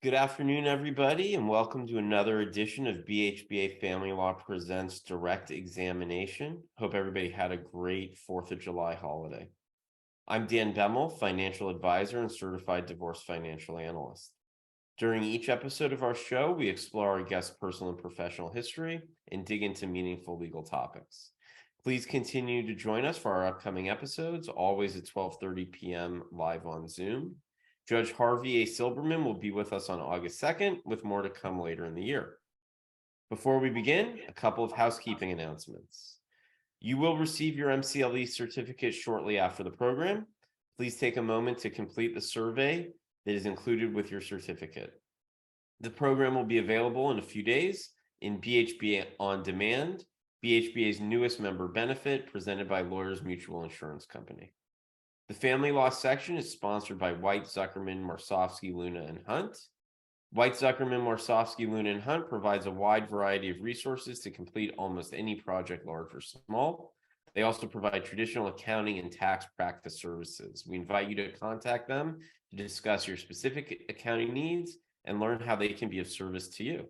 Good afternoon, everybody, and welcome to another edition of BHBA Family Law Presents Direct Examination. Hope everybody had a great 4th of July holiday. I'm Dan Bemmel, financial advisor and certified divorce financial analyst. During each episode of our show, we explore our guest's personal and professional history and dig into meaningful legal topics. Please continue to join us for our upcoming episodes, always at 12:30 p.m. live on Zoom. Judge Harvey A. Silberman will be with us on August 2nd, with more to come later in the year. Before we begin, a couple of housekeeping announcements. You will receive your MCLE certificate shortly after the program. Please take a moment to complete the survey that is included with your certificate. The program will be available in a few days in BHBA On Demand, BHBA's newest member benefit presented by Lawyers Mutual Insurance Company. The family law section is sponsored by White, Zuckerman, Marsofsky, Luna, and Hunt. White, Zuckerman, Marsofsky, Luna, and Hunt provides a wide variety of resources to complete almost any project, large or small. They also provide traditional accounting and tax practice services. We invite you to contact them to discuss your specific accounting needs and learn how they can be of service to you.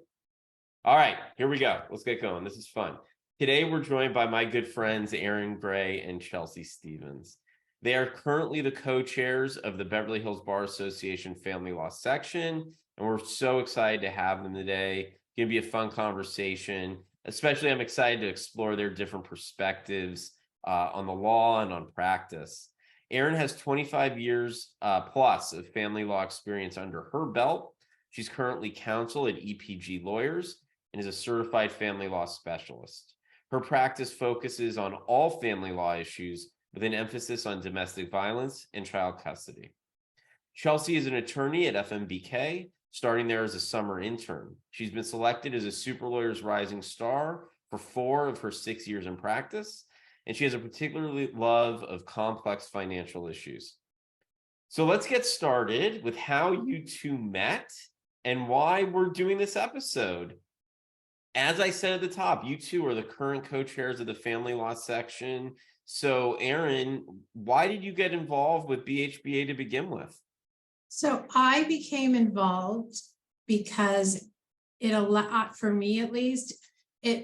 All right, here we go. Let's get going. This is fun. Today, we're joined by my good friends, Erin Grey and Chelsea Stevens. They are currently the co-chairs of the Beverly Hills Bar Association Family Law Section, and we're so excited to have them today. It's going to be a fun conversation. Especially, I'm excited to explore their different perspectives on the law and on practice. Erin has 25 years plus of family law experience under her belt. She's currently counsel at EPG Lawyers and is a certified family law specialist. Her practice focuses on all family law issues with an emphasis on domestic violence and child custody. Chelsea is an attorney at FMBK, starting there as a summer intern. She's been selected as a Super Lawyers Rising Star for 4 of her 6 years in practice, and she has a particular love of complex financial issues. So let's get started with how you two met and why we're doing this episode. As I said at the top, you two are the current co-chairs of the family law section. So, Erin, why did you get involved with BHBA to begin with? So I became involved because it allowed, for me at least,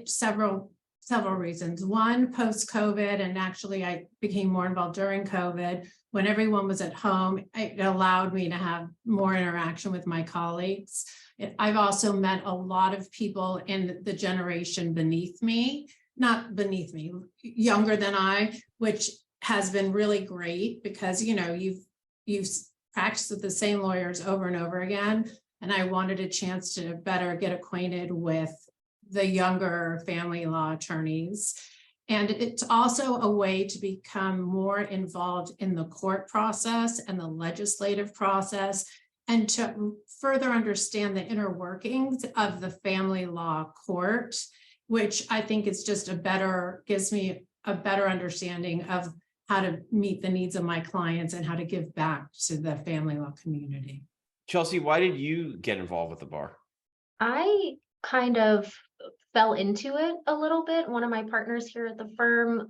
several reasons. One, post-COVID, and actually I became more involved during COVID when everyone was at home. It allowed me to have more interaction with my colleagues. I've also met a lot of people in the generation beneath me. Not beneath me, younger than I, which has been really great because, you know, you've practiced with the same lawyers over and over again. And I wanted a chance to better get acquainted with the younger family law attorneys. And it's also a way to become more involved in the court process and the legislative process, and to further understand the inner workings of the family law court, which I think is just gives me a better understanding of how to meet the needs of my clients and how to give back to the family law community. Chelsea, why did you get involved with the bar? I kind of fell into it a little bit. One of my partners here at the firm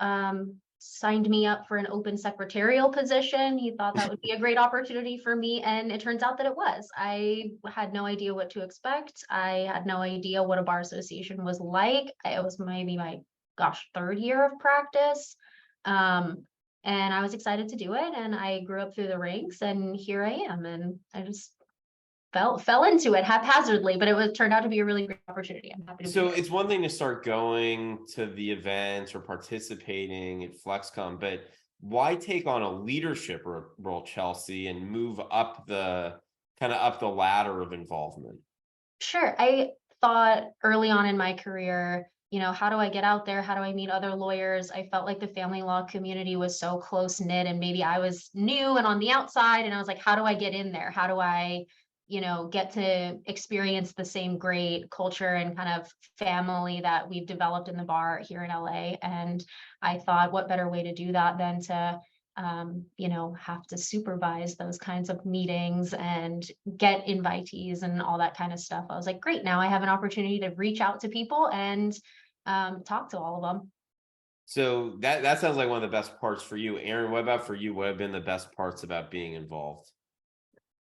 signed me up for an open secretarial position. He thought that would be a great opportunity for me, and it turns out that it was. I had no idea what to expect. I had no idea what a bar association was like. It was maybe my 3rd year of practice. And I was excited to do it, and I grew up through the ranks, and here I am, and I just fell into it haphazardly, but it turned out to be a really great opportunity. I'm happy to So it's one thing to start going to the events or participating at FlexCon, but why take on a leadership role, Chelsea, and move up the ladder of involvement? Sure. I thought early on in my career, how do I get out there? How do I meet other lawyers? I felt like the family law community was so close knit, and maybe I was new and on the outside, and I was like, how do I get in there? How do I get to experience the same great culture and kind of family that we've developed in the bar here in LA. And I thought, what better way to do that than to, have to supervise those kinds of meetings and get invitees and all that kind of stuff. I was like, great, now I have an opportunity to reach out to people and talk to all of them. So that sounds like one of the best parts for you. Erin, what about for you? What have been the best parts about being involved?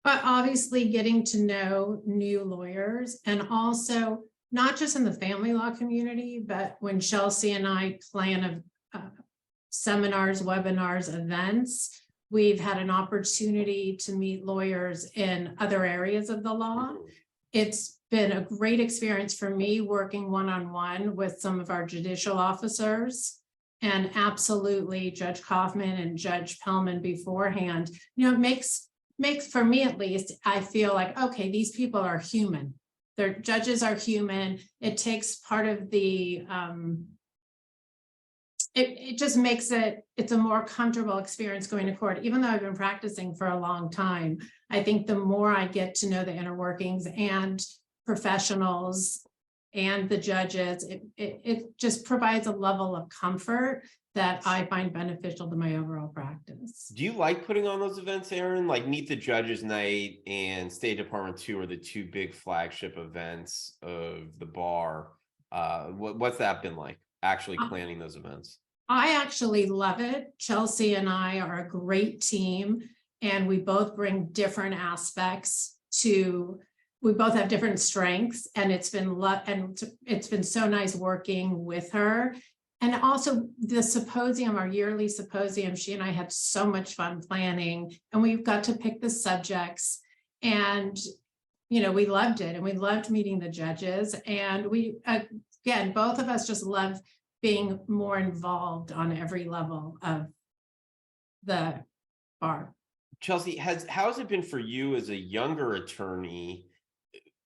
But obviously getting to know new lawyers, and also not just in the family law community, but when Chelsea and I plan seminars, webinars, events, we've had an opportunity to meet lawyers in other areas of the law. It's been a great experience for me working one-on-one with some of our judicial officers. And absolutely Judge Kaufman and Judge Pellman beforehand, it makes for me at least, I feel like, okay, these people are human. Their judges are human. It takes part of the, it just makes it's a more comfortable experience going to court. Even though I've been practicing for a long time, I think the more I get to know the inner workings and professionals and the judges, it just provides a level of comfort that I find beneficial to my overall practice. Do you like putting on those events, Erin? Like Meet the Judges Night and State Department 2 are the two big flagship events of the bar. What's that been like, actually planning those events? I actually love it. Chelsea and I are a great team, and we both bring different aspects we both have different strengths, and it's been so nice working with her. And also the symposium, our yearly symposium, she and I had so much fun planning, and we've got to pick the subjects, and we loved it, and we loved meeting the judges, and we, again, both of us just love being more involved on every level of the bar. Chelsea, how has it been for you as a younger attorney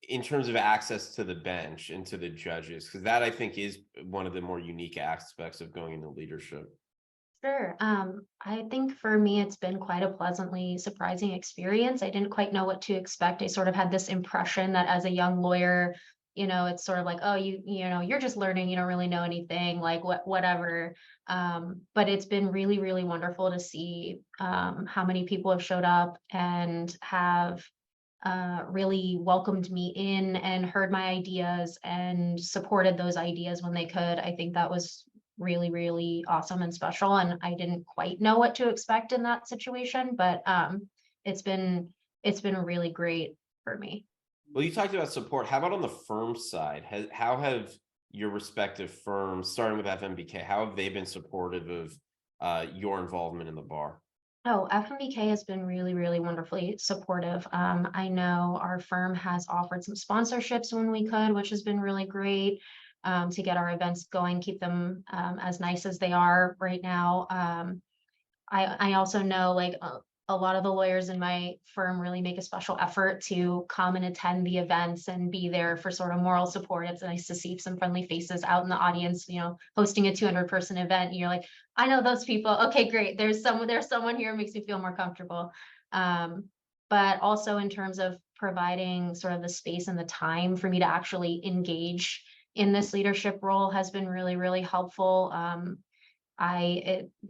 in terms of access to the bench and to the judges? Because that, I think, is one of the more unique aspects of going into leadership. Sure. I think for me, it's been quite a pleasantly surprising experience. I didn't quite know what to expect. I sort of had this impression that as a young lawyer, it's sort of like, oh, you're just learning, you don't really know anything, like whatever. But it's been really, really wonderful to see how many people have showed up and have really welcomed me in and heard my ideas and supported those ideas when they could. I think that was really, really awesome and special. And I didn't quite know what to expect in that situation, but it's been really great for me. Well, you talked about support. How about on the firm side? How have your respective firms, starting with FMBK, how have they been supportive of your involvement in the bar? Oh, FMBK has been really, really wonderfully supportive. I know our firm has offered some sponsorships when we could, which has been really great to get our events going, keep them as nice as they are right now. I also know like a lot of the lawyers in my firm really make a special effort to come and attend the events and be there for sort of moral support. It's nice to see some friendly faces out in the audience, hosting a 200-person event. And you're like, I know those people. Okay, great. There's someone here, makes me feel more comfortable. But also in terms of providing sort of the space and the time for me to actually engage in this leadership role has been really, really helpful.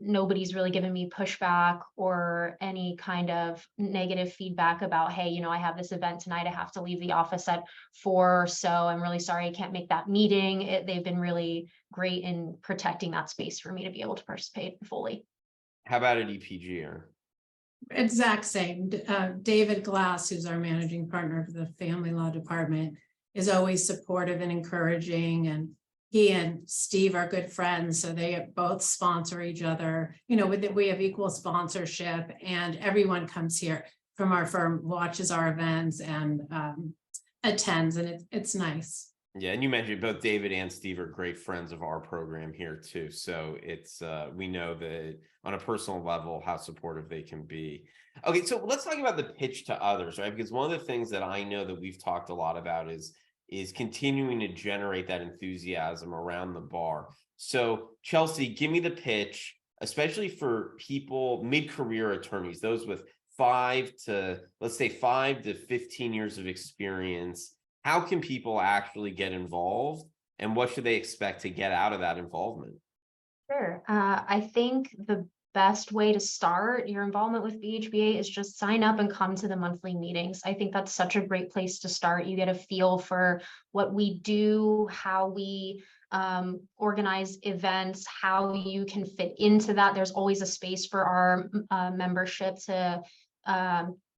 Nobody's really given me pushback or any kind of negative feedback about, hey, I have this event tonight, I have to leave the office at 4, so I'm really sorry I can't make that meeting. They've been really great in protecting that space for me to be able to participate fully. How about at EPG? Or Exact same. David Glass, who's our managing partner of the family law department, is always supportive and encouraging, and he and Steve are good friends, so they both sponsor each other. We have equal sponsorship, and everyone comes here from our firm, watches our events, and attends, and it's nice. Yeah, and you mentioned both David and Steve are great friends of our program here too. So it's we know that on a personal level how supportive they can be. Okay, so let's talk about the pitch to others, right? Because one of the things that I know that we've talked a lot about is continuing to generate that enthusiasm around the bar. So Chelsea, give me the pitch, especially for people, mid-career attorneys, those with 5 to 15 years of experience. How can people actually get involved, and what should they expect to get out of that involvement? Sure. I think the best way to start your involvement with BHBA is just sign up and come to the monthly meetings. I think that's such a great place to start. You get a feel for what we do, how we organize events, how you can fit into that. There's always a space for our membership to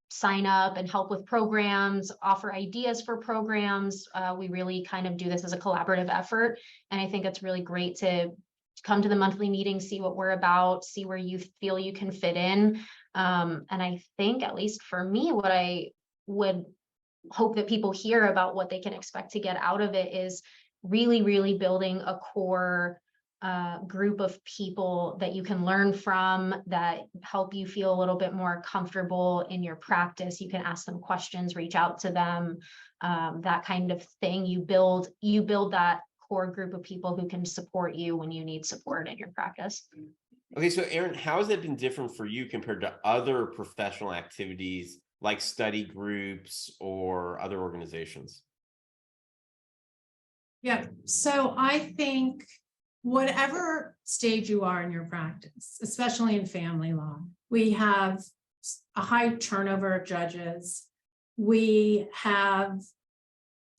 sign up and help with programs, offer ideas for programs. We really kind of do this as a collaborative effort. And I think it's really great to come to the monthly meeting, see what we're about, see where you feel you can fit in. And I think, at least for me, what I would hope that people hear about what they can expect to get out of it is really, really building a core group of people that you can learn from, that help you feel a little bit more comfortable in your practice. You can ask them questions, reach out to them, that kind of thing. You build that core group of people who can support you when you need support in your practice. Okay, so Erin, how has it been different for you compared to other professional activities like study groups or other organizations? Yeah, so I think whatever stage you are in your practice, especially in family law, we have a high turnover of judges. We have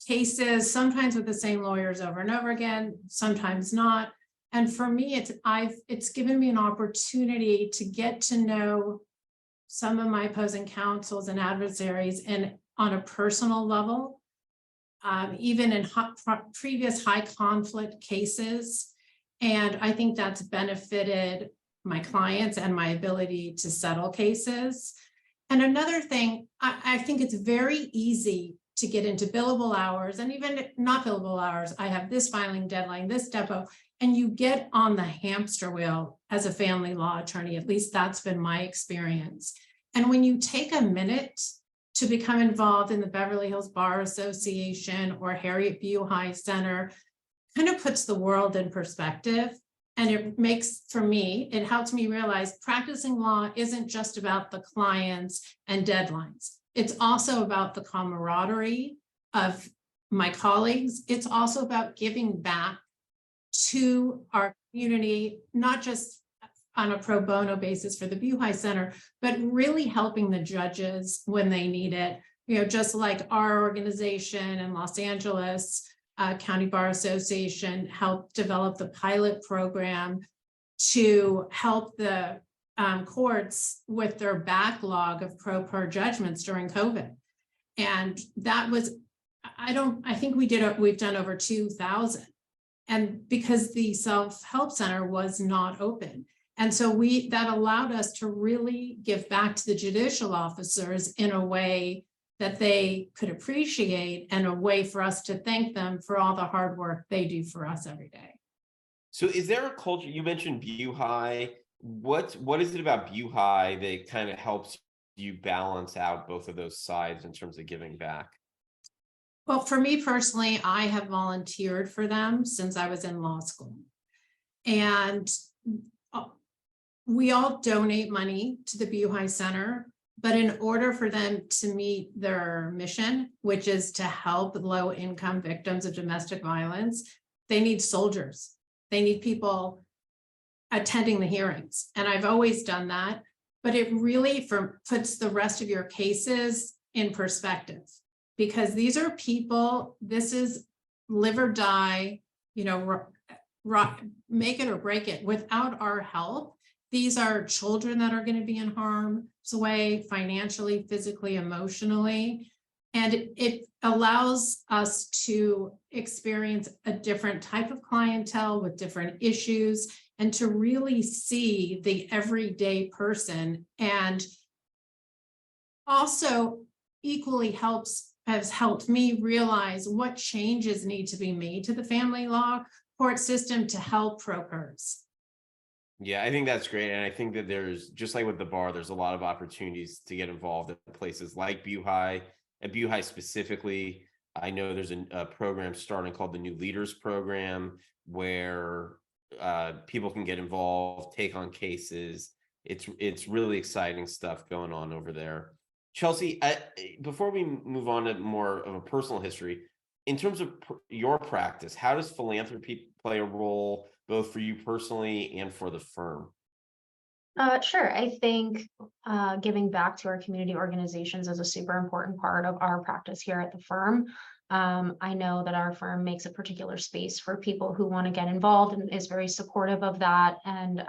cases sometimes with the same lawyers over and over again, sometimes not. And for me, it's given me an opportunity to get to know some of my opposing counsels and adversaries and on a personal level, even in previous high conflict cases. And I think that's benefited my clients and my ability to settle cases. And another thing, I think it's very easy to get into billable hours, and even not billable hours. I have this filing deadline, this depot, and you get on the hamster wheel as a family law attorney. At least that's been my experience. And when you take a minute to become involved in the Beverly Hills Bar Association or Harriet Buhai Center, kind of puts the world in perspective. And it makes, for me, it helps me realize practicing law isn't just about the clients and deadlines. It's also about the camaraderie of my colleagues. It's also about giving back to our community, not just on a pro bono basis for the Buhai Center, but really helping the judges when they need it. You know, just like our organization in Los Angeles, County Bar Association helped develop the pilot program to help the courts with their backlog of pro per judgments during COVID. And that was, I think we've done over 2,000. And because the self-help center was not open. And so that allowed us to really give back to the judicial officers in a way that they could appreciate, and a way for us to thank them for all the hard work they do for us every day. So is there a culture, you mentioned Buhai, what is it about Buhai that kind of helps you balance out both of those sides in terms of giving back? Well, for me personally, I have volunteered for them since I was in law school. And we all donate money to the Buhai Center, but in order for them to meet their mission, which is to help low-income victims of domestic violence, they need soldiers. They need people attending the hearings. And I've always done that, but it really puts the rest of your cases in perspective, because these are people, this is live or die, you know, make it or break it. Without our help, these are children that are going to be in harm's way, financially, physically, emotionally. And it allows us to experience a different type of clientele with different issues, and to really see the everyday person. And also equally has helped me realize what changes need to be made to the family law court system to help pro-pers. Yeah, I think that's great. And I think that there's, just like with the bar, there's a lot of opportunities to get involved in places like Buhai, and Buhai specifically. I know there's a program starting called the New Leaders Program, where people can get involved, take on cases. It's really exciting stuff going on over there. Chelsea, before we move on to more of a personal history, in terms of your practice, how does philanthropy play a role both for you personally and for the firm? Sure. I think giving back to our community organizations is a super important part of our practice here at the firm. I know that our firm makes a particular space for people who want to get involved and is very supportive of that, and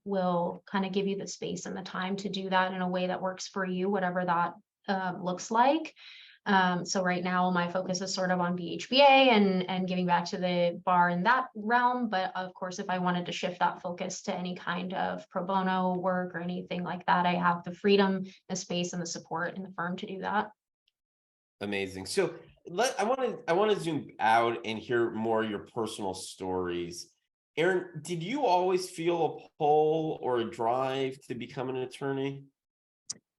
will kind of give you the space and the time to do that in a way that works for you, whatever that looks like. So right now my focus is sort of on BHBA and giving back to the bar in that realm. But of course, if I wanted to shift that focus to any kind of pro bono work or anything like that, I have the freedom, the space, and the support in the firm to do that. Amazing. So I want to zoom out and hear more of your personal stories. Erin, did you always feel a pull or a drive to become an attorney?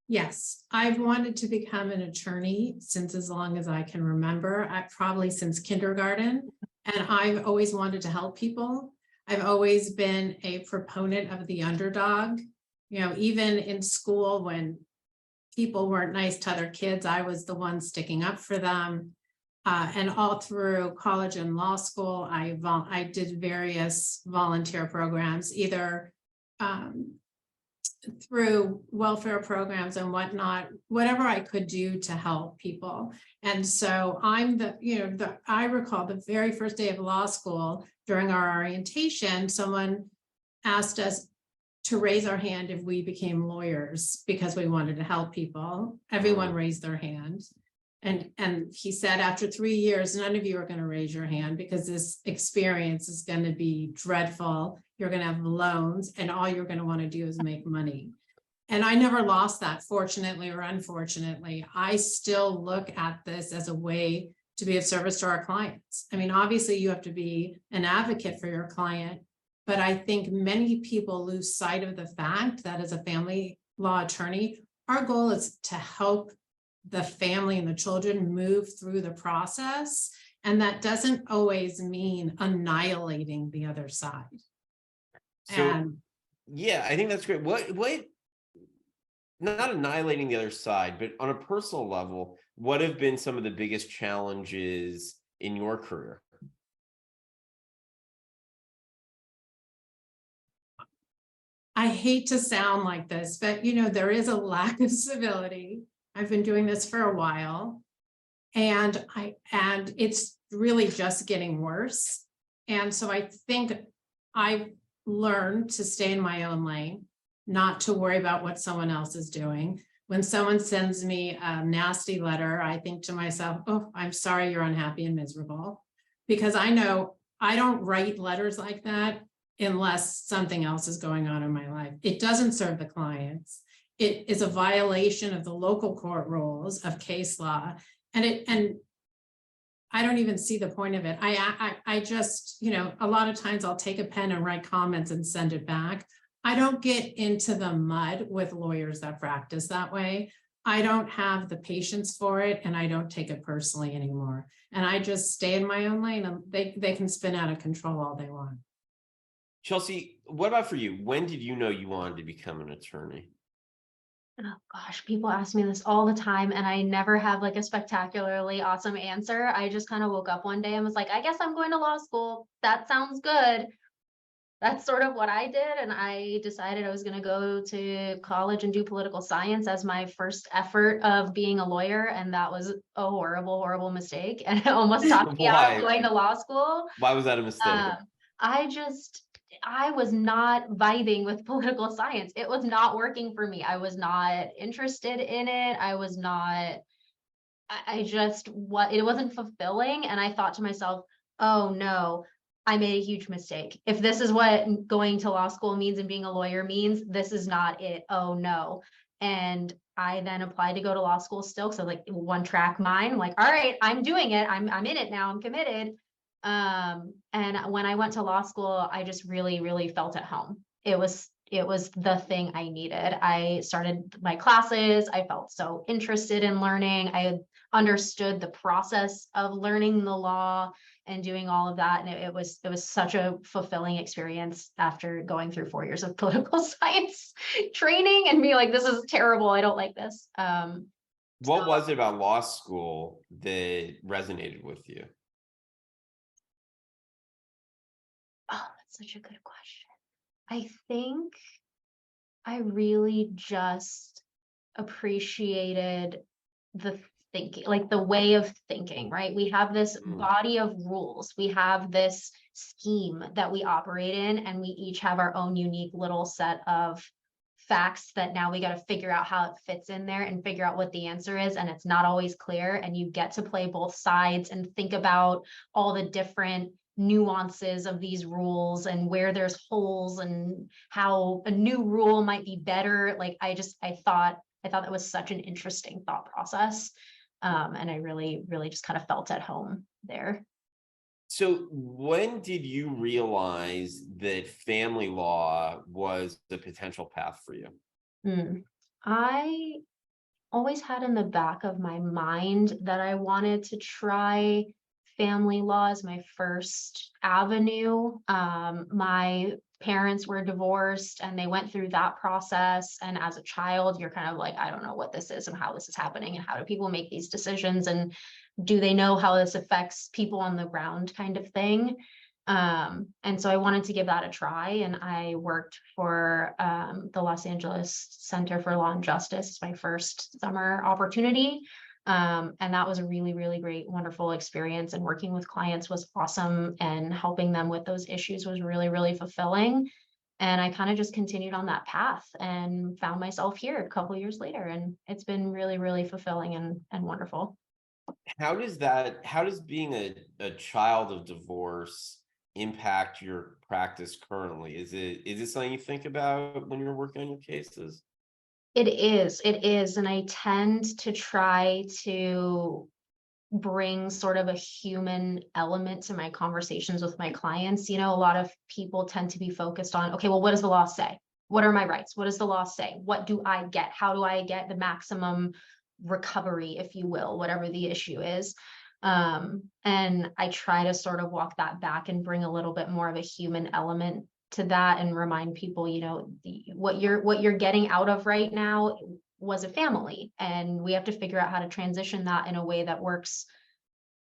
Yes, I've wanted to become an attorney since as long as I can remember. Probably since kindergarten, and I've always wanted to help people. I've always been a proponent of the underdog. You know, even in school when people weren't nice to other kids, I was the one sticking up for them. And all through college and law school, I did various volunteer programs, either through welfare programs and whatnot, whatever I could do to help people. And so I recall the very first day of law school during our orientation, someone asked us to raise our hand if we became lawyers because we wanted to help people. Everyone raised their hand. And he said, after 3 years, none of you are going to raise your hand because this experience is going to be dreadful. You're going to have loans and all you're going to want to do is make money. And I never lost that, fortunately or unfortunately. I still look at this as a way to be of service to our clients. I mean, obviously you have to be an advocate for your client, but I think many people lose sight of the fact that as a family law attorney, our goal is to help the family and the children move through the process. And that doesn't always mean annihilating the other side. So, yeah, I think that's great. What, not annihilating the other side, but on a personal level, what have been some of the biggest challenges in your career? I hate to sound like this, but there is a lack of civility. I've been doing this for a while, and it's really just getting worse. And so I think I've learned to stay in my own lane, not to worry about what someone else is doing. When someone sends me a nasty letter, I think to myself, oh, I'm sorry you're unhappy and miserable, because I know I don't write letters like that unless something else is going on in my life. It doesn't serve the clients. It is a violation of the local court rules of case law. And I don't even see the point of it. I just, a lot of times I'll take a pen and write comments and send it back. I don't get into the mud with lawyers that practice that way. I don't have the patience for it, and I don't take it personally anymore. And I just stay in my own lane, and they can spin out of control all they want. Chelsea, what about for you? When did you know you wanted to become an attorney? Oh gosh, people ask me this all the time, and I never have like a spectacularly awesome answer. I just kind of woke up one day and was like, I guess I'm going to law school. That sounds good. That's sort of what I did. And I decided I was going to go to college and do political science as my first effort of being a lawyer. And that was a horrible, horrible mistake. And it almost talked me out of going to law school. Why was that a mistake? I was not vibing with political science. It was not working for me. I was not interested in it. It wasn't fulfilling. And I thought to myself, oh no, I made a huge mistake. If this is what going to law school means and being a lawyer means, this is not it. Oh no. And I then applied to go to law school still. So like one track mind, like, all right, I'm doing it. I'm in it now. I'm committed. And when I went to law school, I just really, really felt at home. It was the thing I needed. I started my classes. I felt so interested in learning. I understood the process of learning the law and doing all of that. And it was such a fulfilling experience after going through 4 years of political science training and be like, this is terrible. I don't like this. What was it about law school that resonated with you? Oh, that's such a good question. I think I really just appreciated the thinking, like the way of thinking, right? We have this body of rules. We have this scheme that we operate in, and we each have our own unique little set of facts that now we got to figure out how it fits in there and figure out what the answer is. And it's not always clear. And you get to play both sides and think about all the different nuances of these rules and where there's holes and how a new rule might be better. Like I thought that was such an interesting thought process. And I really just kind of felt at home there. So when did you realize that family law was the potential path for you? I always had in the back of my mind that I wanted to try family law as my first avenue. My parents were divorced and they went through that process. And as a child, you're kind of like, I don't know what this is and how this is happening and how do people make these decisions and do they know how this affects people on the ground kind of thing. And so I wanted to give that a try. And I worked for the Los Angeles Center for Law and Justice. It's my first summer opportunity. And that was a really, really great, wonderful experience. And working with clients was awesome. And helping them with those issues was really, really fulfilling. And I kind of just continued on that path and found myself here a couple of years later. And it's been really, really fulfilling and wonderful. How does being a child of divorce impact your practice currently? Is it something you think about when you're working on your cases? It is. And I tend to try to bring sort of a human element to my conversations with my clients. You know, a lot of people tend to be focused on, okay, well, what does the law say? What are my rights? What does the law say? What do I get? How do I get the maximum recovery, if you will, whatever the issue is. And I try to sort of walk that back and bring a little bit more of a human element to that and remind people, you know, what you're getting out of right now was a family, and we have to figure out how to transition that in a way that works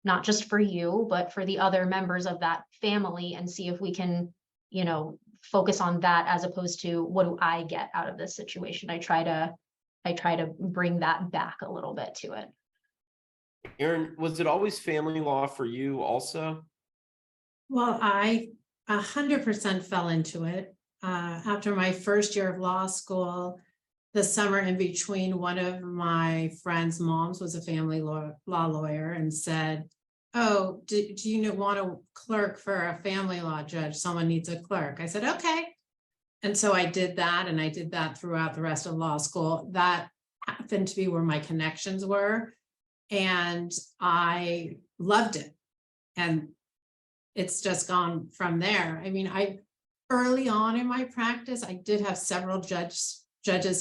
not just for you, but for the other members of that family, and see if we can, you know, focus on that as opposed to what do I get out of this situation. I try to bring that back a little bit to it. Erin, was it always family law for you also? Well, I 100% fell into it. After my first year of law school, the summer in between, one of my friend's moms was a family law lawyer and said, oh, do you want a clerk for a family law judge? Someone needs a clerk. I said, okay. And so I did that, and I did that throughout the rest of law school. That happened to be where my connections were, and I loved it. And it's just gone from there. I mean, early on in my practice, I did have several judges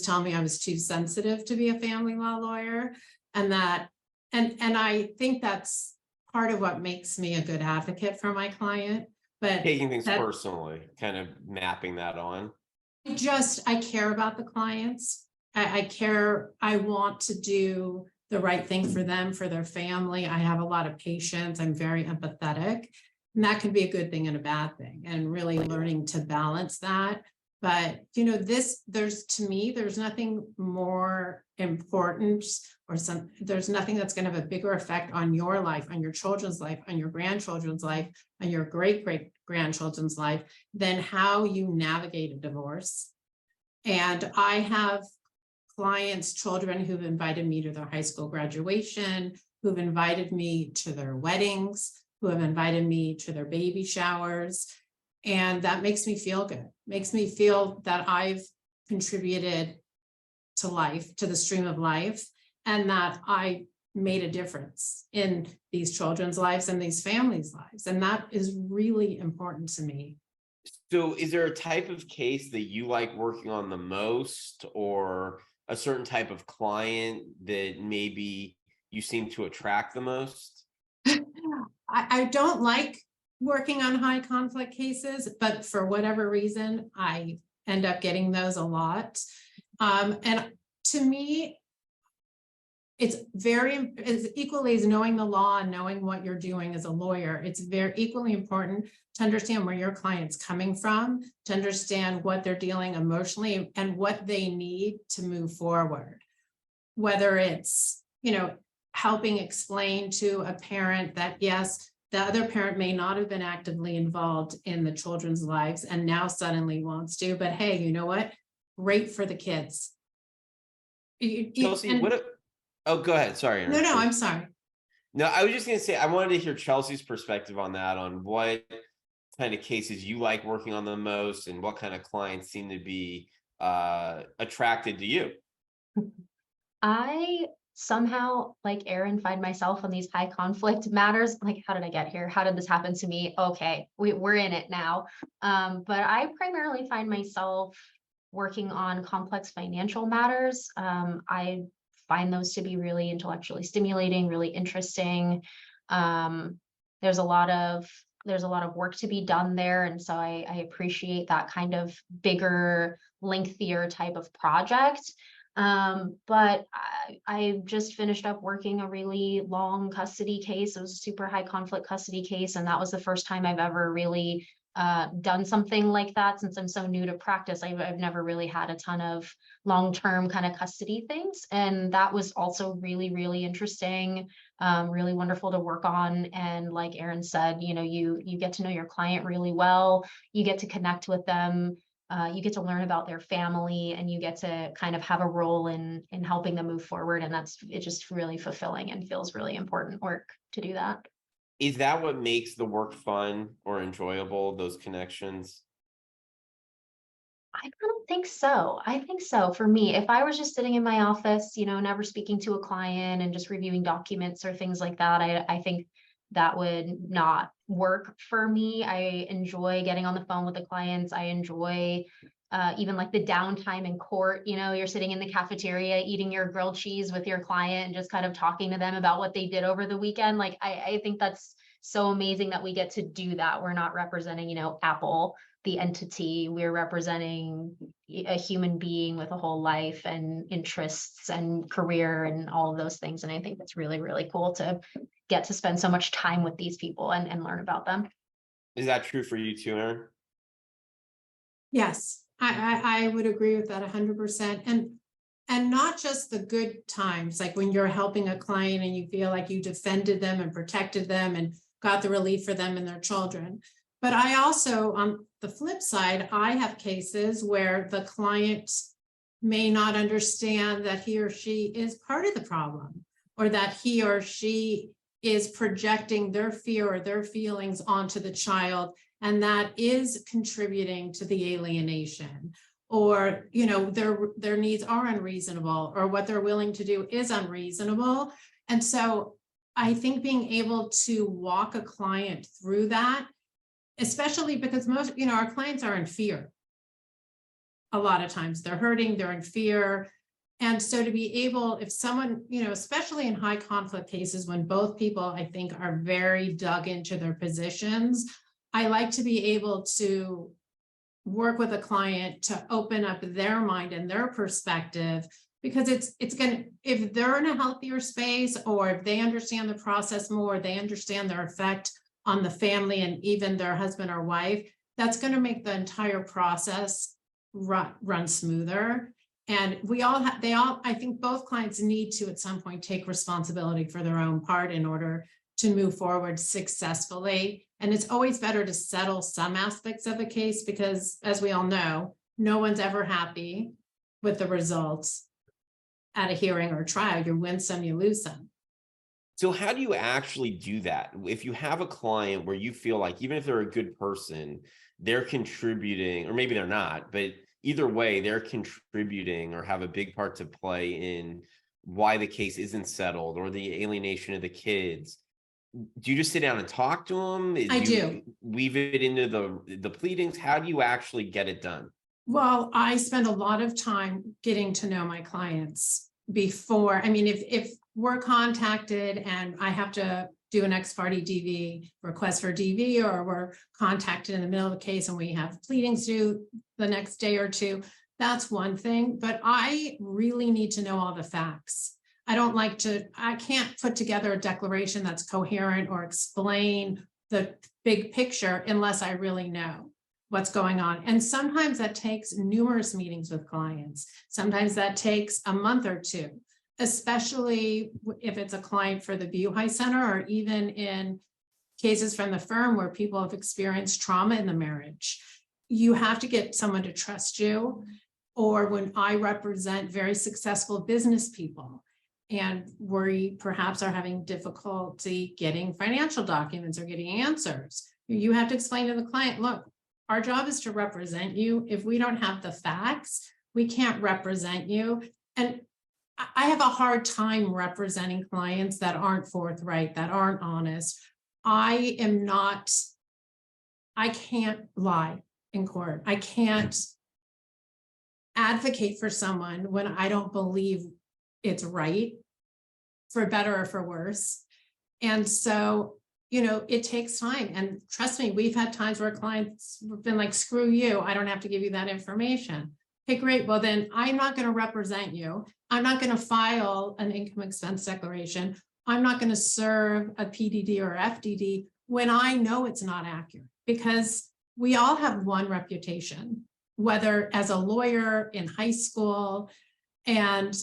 tell me I was too sensitive to be a family law lawyer, and I think that's part of what makes me a good advocate for my client. But Taking things personally, kind of mapping that on. I care about the clients. I care. I want to do the right thing for them, for their family. I have a lot of patience. I'm very empathetic, and that can be a good thing and a bad thing, and really learning to balance that. But, you know, to me, there's nothing more important there's nothing that's going to have a bigger effect on your life, on your children's life, on your grandchildren's life, on your great grandchildren's life than how you navigate a divorce. And I have clients, children who've invited me to their high school graduation, who've invited me to their weddings, who have invited me to their baby showers. And that makes me feel good, makes me feel that I've contributed to life, to the stream of life, and that I made a difference in these children's lives and these families' lives. And that is really important to me. So is there a type of case that you like working on the most, or a certain type of client that maybe you seem to attract the most? I don't like working on high conflict cases, but for whatever reason, I end up getting those a lot. And to me, it's equally as knowing the law and knowing what you're doing as a lawyer. It's very equally important to understand where your client's coming from, to understand what they're dealing emotionally and what they need to move forward. Whether it's, you know, helping explain to a parent that, yes, the other parent may not have been actively involved in the children's lives and now suddenly wants to, but hey, you know what? great for the kids. Chelsea, And- oh, go ahead. Sorry. Erin. No, I'm sorry. No, I was just going to say, I wanted to hear Chelsea's perspective on that, on what kind of cases you like working on the most and what kind of clients seem to be attracted to you. I somehow, like Erin, find myself on these high conflict matters. Like, how did I get here? How did this happen to me? Okay, we're in it now. But I primarily find myself working on complex financial matters. I find those to be really intellectually stimulating, really interesting. There's a lot of work to be done there. And so I appreciate that kind of bigger, lengthier type of project. But I just finished up working a really long custody case. It was a super high conflict custody case. And that was the first time I've ever really done something like that. Since I'm so new to practice, I've never really had a ton of long-term kind of custody things. And that was also really, really interesting, really wonderful to work on. And like Erin said, you know, you get to know your client really well. You get to connect with them. You get to learn about their family, and you get to kind of have a role in helping them move forward. And it's just really fulfilling and feels really important work to do that. Is that what makes the work fun or enjoyable, those connections? I don't think so. I think so. For me, if I was just sitting in my office, you know, never speaking to a client and just reviewing documents or things like that, I think that would not work for me. I enjoy getting on the phone with the clients. I enjoy even like the downtime in court. You know, you're sitting in the cafeteria eating your grilled cheese with your client and just kind of talking to them about what they did over the weekend. Like, I think that's so amazing that we get to do that. We're not representing, you know, Apple, the entity. We're representing a human being with a whole life and interests and career and all of those things. And I think that's really, really cool to get to spend so much time with these people and learn about them. Is that true for you too, Erin? Yes, I would agree with that 100%. And not just the good times, like when you're helping a client and you feel like you defended them and protected them and got the relief for them and their children. But I also, on the flip side, I have cases where the client may not understand that he or she is part of the problem, or that he or she is projecting their fear or their feelings onto the child, and that is contributing to the alienation, or, you know, their needs are unreasonable, or what they're willing to do is unreasonable. And so I think being able to walk a client through that, especially because most, you know, our clients are in fear. A lot of times they're hurting, they're in fear. And so to be able, if someone, you know, especially in high conflict cases, when both people, I think, are very dug into their positions, I like to be able to work with a client to open up their mind and their perspective, because it's going to, if they're in a healthier space, or if they understand the process more, they understand their effect on the family and even their husband or wife, that's going to make the entire process run smoother. And I think both clients need to at some point take responsibility for their own part in order to move forward successfully. And it's always better to settle some aspects of a case, because as we all know, no one's ever happy with the results at a hearing or trial. You win some, you lose some. So how do you actually do that? If you have a client where you feel like, even if they're a good person, they're contributing, or maybe they're not, but either way, they're contributing or have a big part to play in why the case isn't settled or the alienation of the kids. Do you just sit down and talk to them? I do. Weave it into the pleadings? How do you actually get it done? Well, I spend a lot of time getting to know my clients before. I mean, if we're contacted and I have to do an ex parte DV, request for DV, or we're contacted in the middle of the case and we have pleadings due the next day or two, that's one thing. But I really need to know all the facts. I can't put together a declaration that's coherent or explain the big picture unless I really know what's going on. And sometimes that takes numerous meetings with clients. Sometimes that takes a month or two, especially if it's a client for the BHBA Center, or even in cases from the firm where people have experienced trauma in the marriage. You have to get someone to trust you. or when I represent very successful business people and we perhaps are having difficulty getting financial documents or getting answers, you have to explain to the client, look, our job is to represent you. If we don't have the facts, we can't represent you. And I have a hard time representing clients that aren't forthright, that aren't honest. I can't lie in court. I can't advocate for someone when I don't believe it's right, for better or for worse. And so, it takes time. And trust me, we've had times where clients have been like, screw you, I don't have to give you that information. Okay, great. Well, then I'm not going to represent you. I'm not going to file an income expense declaration. I'm not going to serve a PDD or FDD when I know it's not accurate, because we all have one reputation, whether as a lawyer in high school, and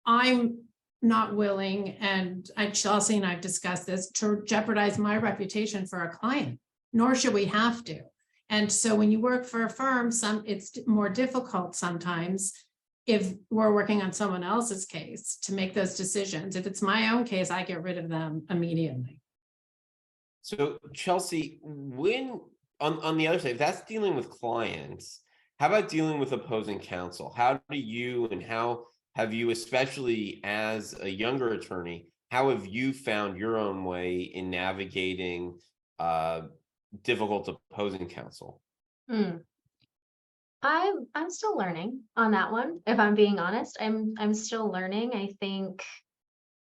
I'm not willing, and Chelsea and I've discussed this, to jeopardize my reputation for a client, nor should we have to. And so when you work for a firm, it's more difficult sometimes if we're working on someone else's case to make those decisions. If it's my own case, I get rid of them immediately. So Chelsea, when on the other side, if that's dealing with clients, how about dealing with opposing counsel? How do you, and how have you, especially as a younger attorney, how have you found your own way in navigating difficult opposing counsel? I'm still learning on that one. If I'm being honest, I'm still learning. I think,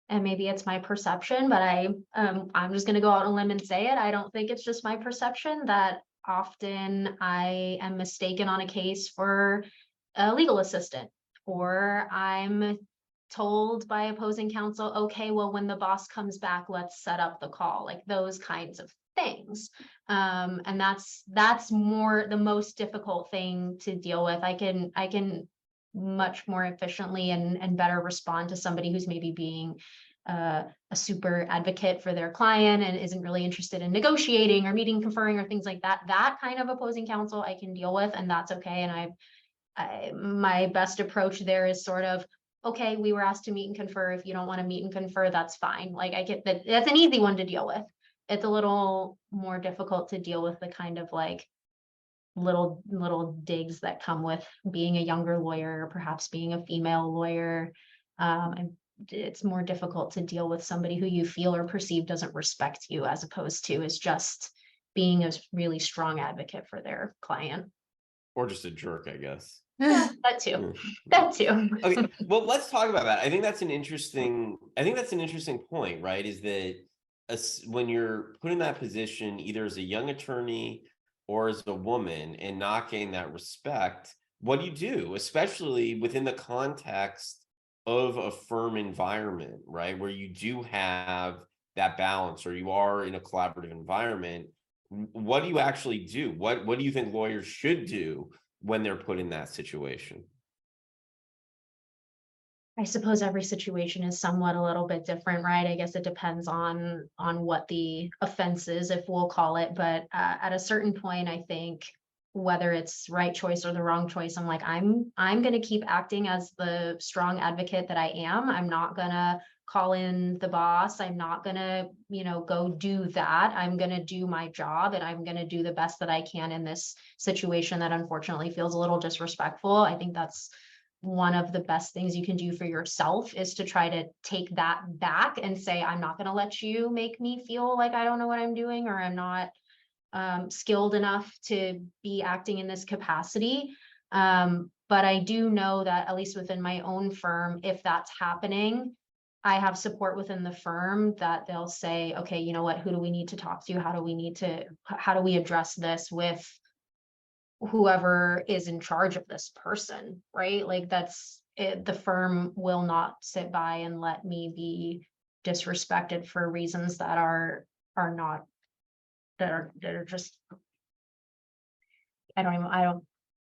and maybe it's my perception, but I'm just going to go out on a limb and say it. I don't think it's just my perception that often I am mistaken on a case for a legal assistant, or I'm told by opposing counsel, okay, well, when the boss comes back, let's set up the call, like those kinds of things. And that's more the most difficult thing to deal with. I can much more efficiently and better respond to somebody who's maybe being a super advocate for their client and isn't really interested in negotiating or meeting, conferring, or things like that. That kind of opposing counsel I can deal with, and that's okay. And my best approach there is sort of, okay, we were asked to meet and confer. If you don't want to meet and confer, that's fine. Like, I get that. That's an easy one to deal with. It's a little more difficult to deal with the kind of like little digs that come with being a younger lawyer, or perhaps being a female lawyer. And it's more difficult to deal with somebody who you feel or perceive doesn't respect you, as opposed to is just being a really strong advocate for their client. Or just a jerk, I guess. Yeah, that too. That too. Okay, well, let's talk about that. I think that's an interesting point, right? Is that when you're put in that position, either as a young attorney or as a woman, and not getting that respect, what do you do, especially within the context of a firm environment, right? Where you do have that balance, or you are in a collaborative environment. What do you actually do? What do you think lawyers should do when they're put in that situation? I suppose every situation is somewhat a little bit different, right? I guess it depends on what the offense is, if we'll call it. But at a certain point, I think whether it's right choice or the wrong choice, I'm like, I'm going to keep acting as the strong advocate that I am. I'm not going to call in the boss. I'm not going to, go do that. I'm going to do my job, and I'm going to do the best that I can in this situation that unfortunately feels a little disrespectful. I think that's one of the best things you can do for yourself, is to try to take that back and say, I'm not going to let you make me feel like I don't know what I'm doing, or I'm not skilled enough to be acting in this capacity. But I do know that, at least within my own firm, if that's happening, I have support within the firm that they'll say, okay, you know what, who do we need to talk to? How do we address this with whoever is in charge of this person, right? Like, that's it. The firm will not sit by and let me be disrespected for reasons that are just, I'm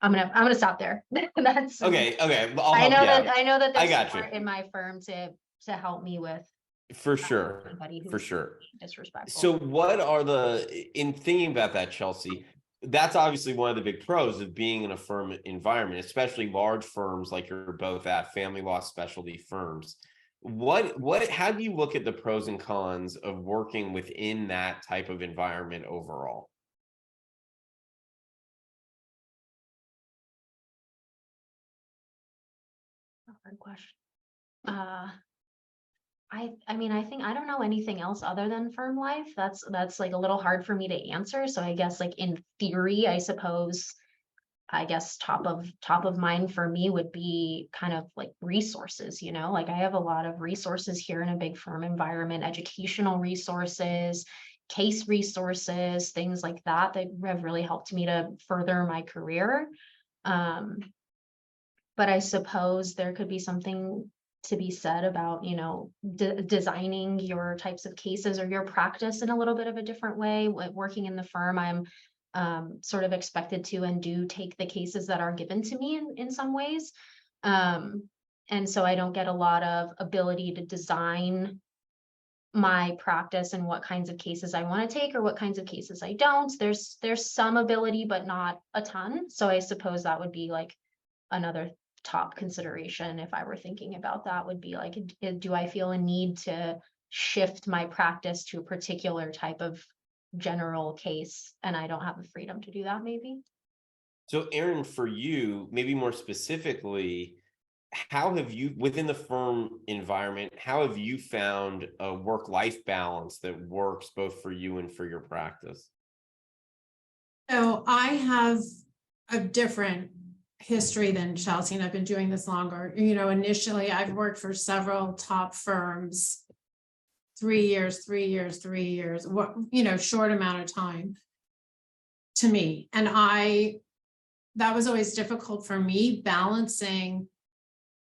gonna stop there. That's okay. I know that there's got support you in my firm to help me with for sure. anybody who's For sure. disrespectful. So what are in thinking about that, Chelsea, that's obviously one of the big pros of being in a firm environment, especially large firms like you're both at, family law specialty firms. How do you look at the pros and cons of working within that type of environment overall? Hard question. I mean, I think I don't know anything else other than firm life. That's like a little hard for me to answer. So I guess like in theory, I guess top of mind for me would be kind of like resources, like I have a lot of resources here in a big firm environment, educational resources, case resources, things like that have really helped me to further my career. But I suppose there could be something to be said about, designing your types of cases or your practice in a little bit of a different way. Working in the firm, I'm sort of expected to and do take the cases that are given to me in some ways. And so I don't get a lot of ability to design my practice and what kinds of cases I want to take or what kinds of cases I don't. There's some ability, but not a ton. So I suppose that would be like another top consideration if I were thinking about that, would be like, do I feel a need to shift my practice to a particular type of general case and I don't have the freedom to do that maybe? So Erin, for you, maybe more specifically, how have you, within the firm environment, how have you found a work-life balance that works both for you and for your practice? So I have a different history than Chelsea, and I've been doing this longer. Initially I've worked for several top firms, 3 years, short amount of time to me. And that was always difficult for me, balancing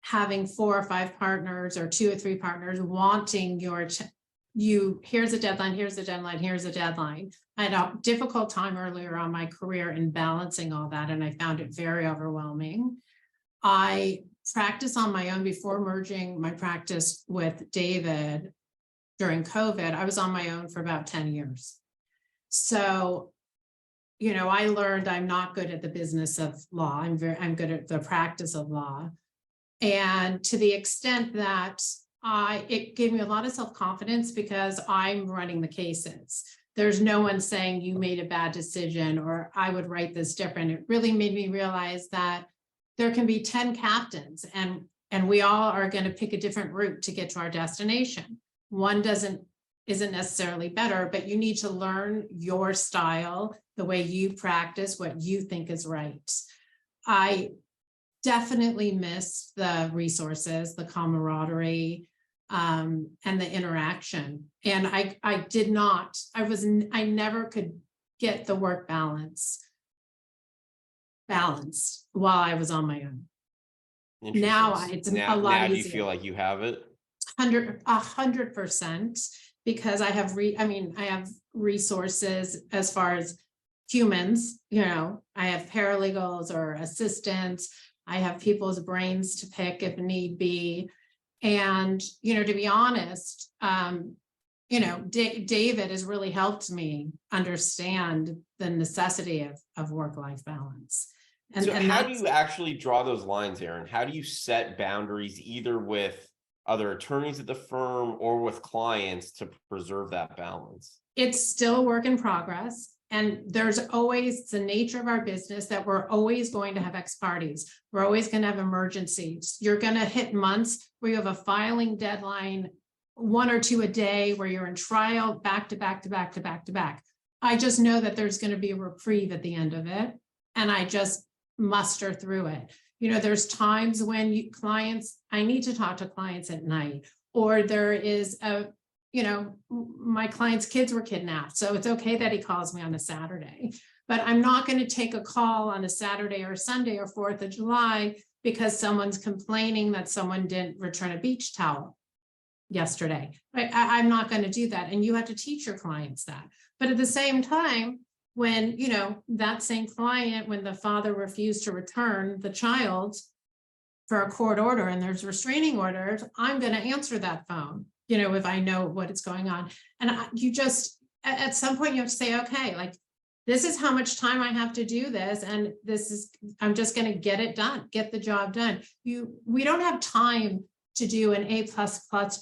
having 4 or 5 partners or 2 or 3 partners wanting here's a deadline, here's a deadline, here's a deadline. I had a difficult time earlier on my career in balancing all that, and I found it very overwhelming. I practiced on my own before merging my practice with David during COVID. I was on my own for about 10 years. So, I learned I'm not good at the business of law. I'm good at the practice of law. And to the extent that it gave me a lot of self-confidence because I'm running the cases. There's no one saying you made a bad decision or I would write this different. It really made me realize that there can be 10 captains and we all are going to pick a different route to get to our destination. One isn't necessarily better, but you need to learn your style, the way you practice, what you think is right. I definitely miss the resources, the camaraderie, and the interaction. And I never could get the work balanced while I was on my own. Now it's a lot now easier. Do you feel like you have it? 100%, because I have resources as far as humans, I have paralegals or assistants. I have people's brains to pick if need be. And, to be honest, David has really helped me understand the necessity of work-life balance. So how do you actually draw those lines, Erin? How do you set boundaries either with other attorneys at the firm or with clients to preserve that balance? It's still a work in progress. And there's always the nature of our business that we're always going to have ex partes. We're always going to have emergencies. You're going to hit months where you have a filing deadline, 1 or 2 a day, where you're in trial back to back to back to back to back. I just know that there's going to be a reprieve at the end of it. And I just muster through it. There's times when I need to talk to clients at night, or there is my client's kids were kidnapped. So it's okay that he calls me on a Saturday, but I'm not going to take a call on a Saturday or Sunday or 4th of July because someone's complaining that someone didn't return a beach towel yesterday. I'm not going to do that. And you have to teach your clients that. But at the same time, when, that same client, when the father refused to return the child for a court order and there's restraining orders, I'm going to answer that phone. If I know what is going on. And you just, at some point you have to say, okay, like this is how much time I have to do this. And I'm just going to get it done, get the job done. We don't have time to do an A++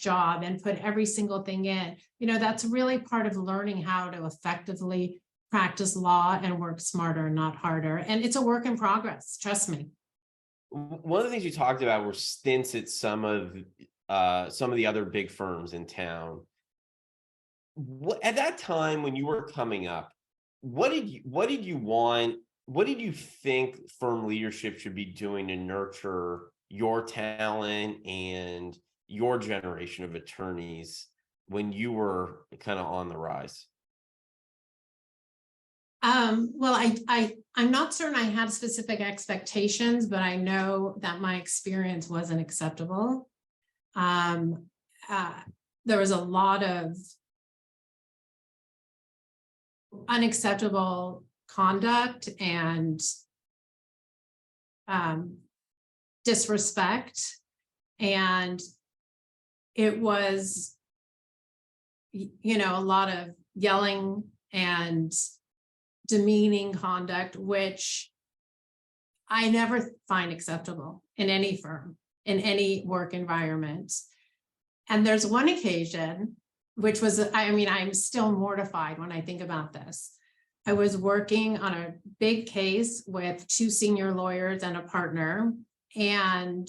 job and put every single thing in. That's really part of learning how to effectively practice law and work smarter, not harder. And it's a work in progress. Trust me. One of the things you talked about were stints at some of the other big firms in town. At that time when you were coming up, what did you want? What did you think firm leadership should be doing to nurture your talent and your generation of attorneys when you were kind of on the rise? Well, I'm not certain I had specific expectations, but I know that my experience wasn't acceptable. There was a lot of unacceptable conduct and disrespect, and it was, a lot of yelling and demeaning conduct, which I never find acceptable in any firm, in any work environment. And there's one occasion, which was, I'm still mortified when I think about this. I was working on a big case with 2 senior lawyers and a partner, and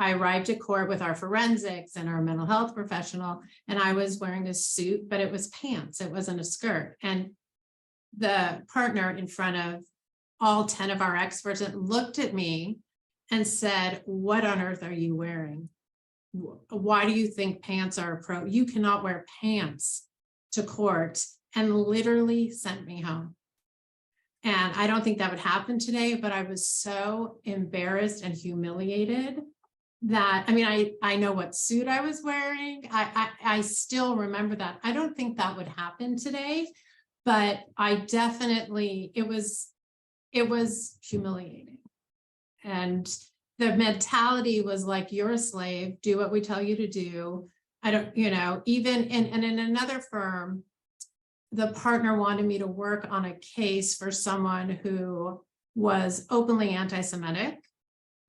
I arrived at court with our forensics and our mental health professional, and I was wearing a suit, but it was pants, it wasn't a skirt. And the partner in front of all 10 of our experts looked at me and said, "What on earth are you wearing? Why do you think pants are you cannot wear pants to court," and literally sent me home. And I don't think that would happen today, but I was so embarrassed and humiliated that, I know what suit I was wearing. I still remember that. I don't think that would happen today, but I definitely, it was humiliating. And the mentality was like, you're a slave, do what we tell you to do. I don't, even in another firm, the partner wanted me to work on a case for someone who was openly anti-Semitic.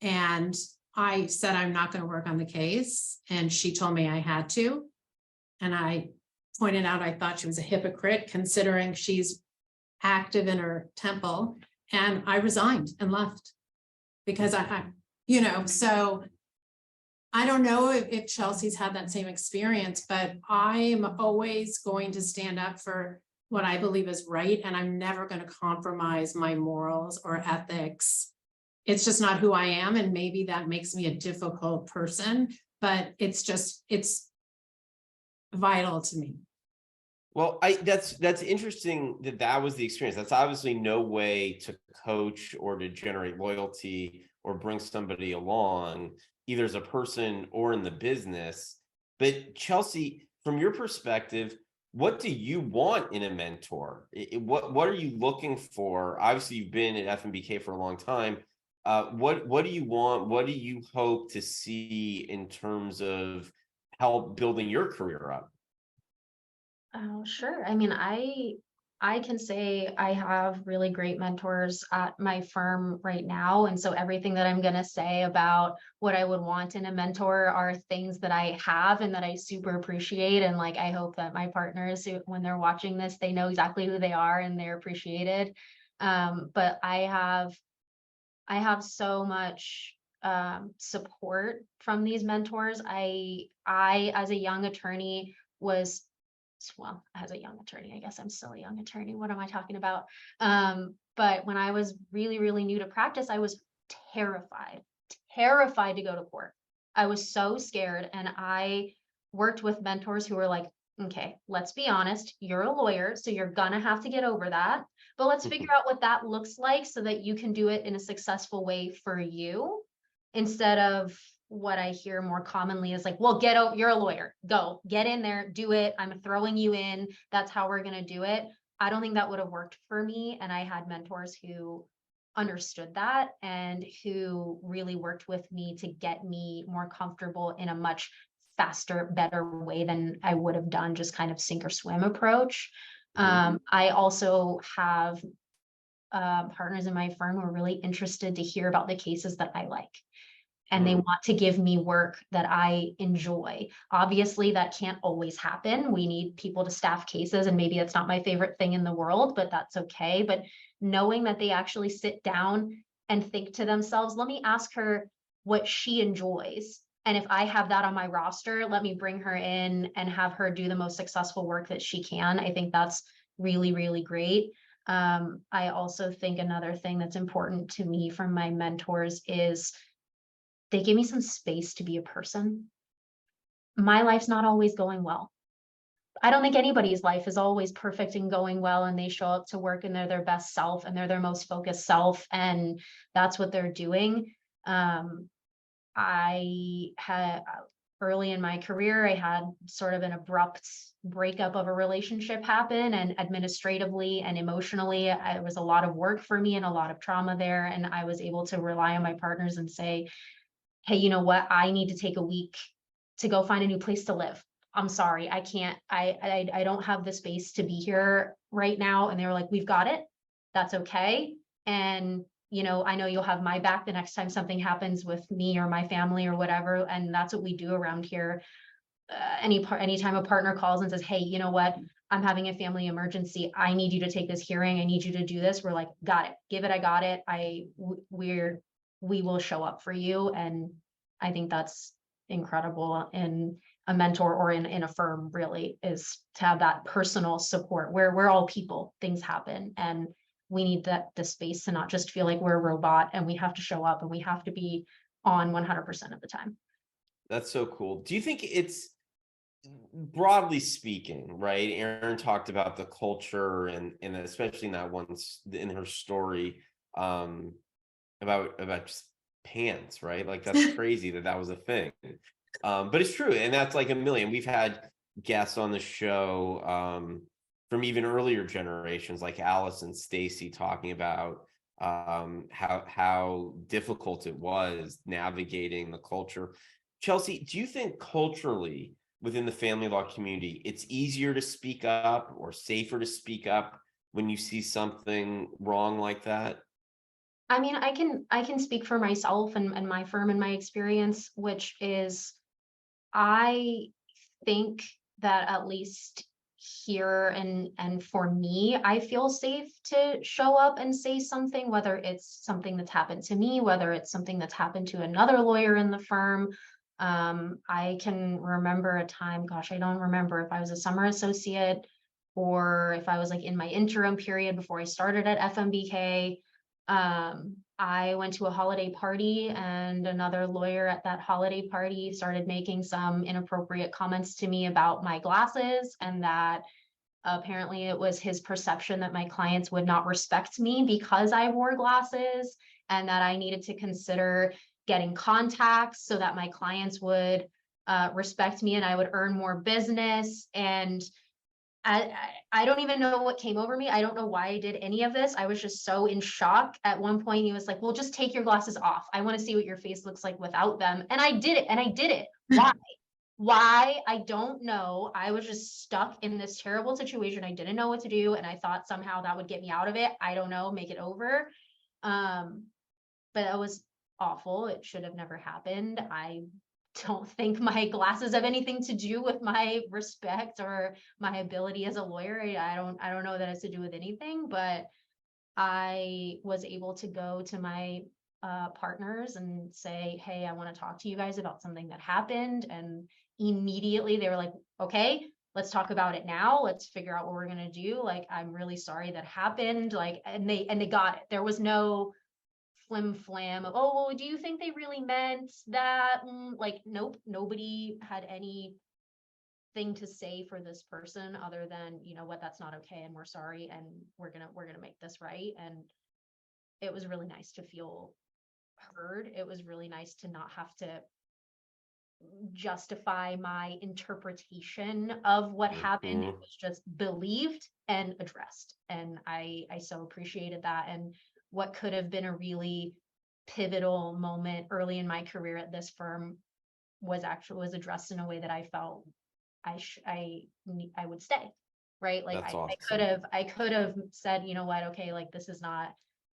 And I said, I'm not going to work on the case. And she told me I had to. And I pointed out, I thought she was a hypocrite considering she's active in her temple. And I resigned and left because so I don't know if Chelsea's had that same experience, but I'm always going to stand up for what I believe is right. And I'm never going to compromise my morals or ethics. It's just not who I am. And maybe that makes me a difficult person, but it's vital to me. Well, that's interesting that was the experience. That's obviously no way to coach or to generate loyalty or bring somebody along, either as a person or in the business. But Chelsea, from your perspective, what do you want in a mentor? What are you looking for? Obviously, you've been at FMBK for a long time. What do you want? What do you hope to see in terms of help building your career up? Oh, sure. I can say I have really great mentors at my firm right now. And so everything that I'm going to say about what I would want in a mentor are things that I have and that I super appreciate. And I hope that my partners, when they're watching this, they know exactly who they are and they're appreciated. But I have so much support from these mentors. I, as a young attorney, as a young attorney, I guess I'm still a young attorney. What am I talking about? But when I was really, really new to practice, I was terrified to go to court. I was so scared. And I worked with mentors who were like, okay, let's be honest. You're a lawyer, so you're gonna have to get over that. But let's figure out what that looks like so that you can do it in a successful way for you, instead of what I hear more commonly is like, well, you're a lawyer, go get in there, do it. I'm throwing you in. That's how we're going to do it. I don't think that would have worked for me. And I had mentors who understood that and who really worked with me to get me more comfortable in a much faster, better way than I would have done just kind of sink or swim approach. I also have partners in my firm who are really interested to hear about the cases that I like. And they want to give me work that I enjoy. Obviously, that can't always happen. We need people to staff cases, and maybe it's not my favorite thing in the world, but that's okay. But knowing that they actually sit down and think to themselves, let me ask her what she enjoys. And if I have that on my roster, let me bring her in and have her do the most successful work that she can. I think that's really, really great. I also think another thing that's important to me from my mentors is they give me some space to be a person. My life's not always going well. I don't think anybody's life is always perfect and going well, and they show up to work and they're their best self and they're their most focused self, and that's what they're doing. I had early in my career, I had sort of an abrupt breakup of a relationship happen, and administratively and emotionally, it was a lot of work for me and a lot of trauma there. And I was able to rely on my partners and say, hey, you know what? I need to take a week to go find a new place to live. I'm sorry, I can't, I don't have the space to be here right now. And they were like, we've got it. That's okay. And, you know, I know you'll have my back the next time something happens with me or my family or whatever. And that's what we do around here. Anytime a partner calls and says, hey, you know what? I'm having a family emergency. I need you to take this hearing. I need you to do this. We're like, got it. Give it. I got it. We will show up for you. And I think that's incredible in a mentor or in a firm, really, is to have that personal support where we're all people, things happen, and we need the space to not just feel like we're a robot and we have to show up and we have to be on 100% of the time. That's so cool. Do you think it's, broadly speaking, right? Erin talked about the culture and especially in that once in her story, about just pants, right? Like that's crazy that was a thing. But it's true, and that's like a million. We've had guests on the show from even earlier generations, like Alice and Stacy, talking about how difficult it was navigating the culture. Chelsea, do you think culturally within the family law community, it's easier to speak up or safer to speak up when you see something wrong like that? I mean, I can speak for myself and my firm and my experience, which is I think that at least here and for me, I feel safe to show up and say something, whether it's something that's happened to me, whether it's something that's happened to another lawyer in the firm. I can remember a time, gosh, I don't remember if I was a summer associate or if I was like in my interim period before I started at FMBK. I went to a holiday party and another lawyer at that holiday party started making some inappropriate comments to me about my glasses, and that apparently it was his perception that my clients would not respect me because I wore glasses, and that I needed to consider getting contacts so that my clients would respect me and I would earn more business. And I don't even know what came over me. I don't know why I did any of this. I was just so in shock. At one point, he was like, well, just take your glasses off. I want to see what your face looks like without them. And I did it. And I did it. Why? Why? I don't know. I was just stuck in this terrible situation. I didn't know what to do. And I thought somehow that would get me out of it. I don't know, make it over. But that was awful. It should have never happened. I don't think my glasses have anything to do with my respect or my ability as a lawyer. I don't know that it has to do with anything, but I was able to go to my partners and say, hey, I want to talk to you guys about something that happened. And immediately they were like, okay, let's talk about it now. Let's figure out what we're going to do. Like, I'm really sorry that happened. Like, and they got it. There was no flim flam of, oh, well, do you think they really meant that? Like, nope, nobody had anything to say for this person other than, you know what, that's not okay, and we're sorry, and we're gonna make this right. And it was really nice to feel heard. It was really nice to not have to justify my interpretation of what happened. It was just believed and addressed, and I so appreciated that. And what could have been a really pivotal moment early in my career at this firm was addressed in a way that I felt I would stay. right? Like That's I could have said, you know what, okay, like this is not,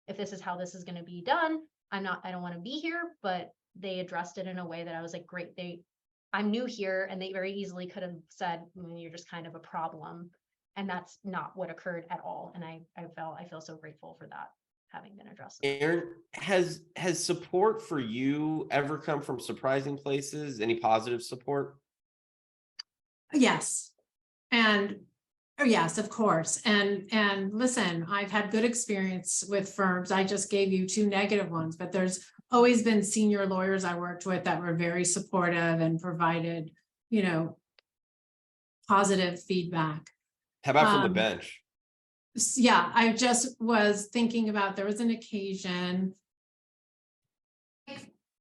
if this is how this is going to be done, I don't want to be here, but they addressed it in a way that I was like, great, I'm new here, and they very easily could have said, you're just kind of a problem. And that's not what occurred at all. And I feel so grateful for that having been addressed. Erin, has support for you ever come from surprising places? Any positive support? Yes. And oh, yes, of course. And listen, I've had good experience with firms. I just gave you 2 negative ones, but there's always been senior lawyers I worked with that were very supportive and provided, positive feedback. How about from the bench? Yeah, I just was thinking about, there was an occasion.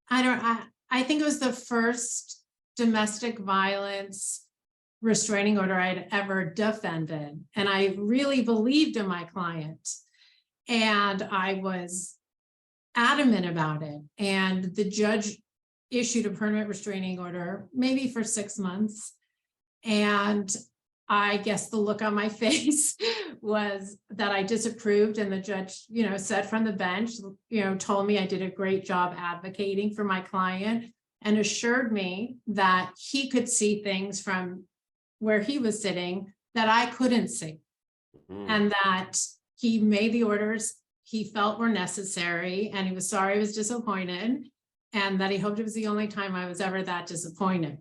I think it was the first domestic violence restraining order I'd ever defended. And I really believed in my client. And I was adamant about it. And the judge issued a permanent restraining order, maybe for 6 months. And I guess the look on my face was that I disapproved, and the judge, said from the bench, told me I did a great job advocating for my client and assured me that he could see things from where he was sitting that I couldn't see, and that he made the orders he felt were necessary, and he was sorry he was disappointed, and that he hoped it was the only time I was ever that disappointed.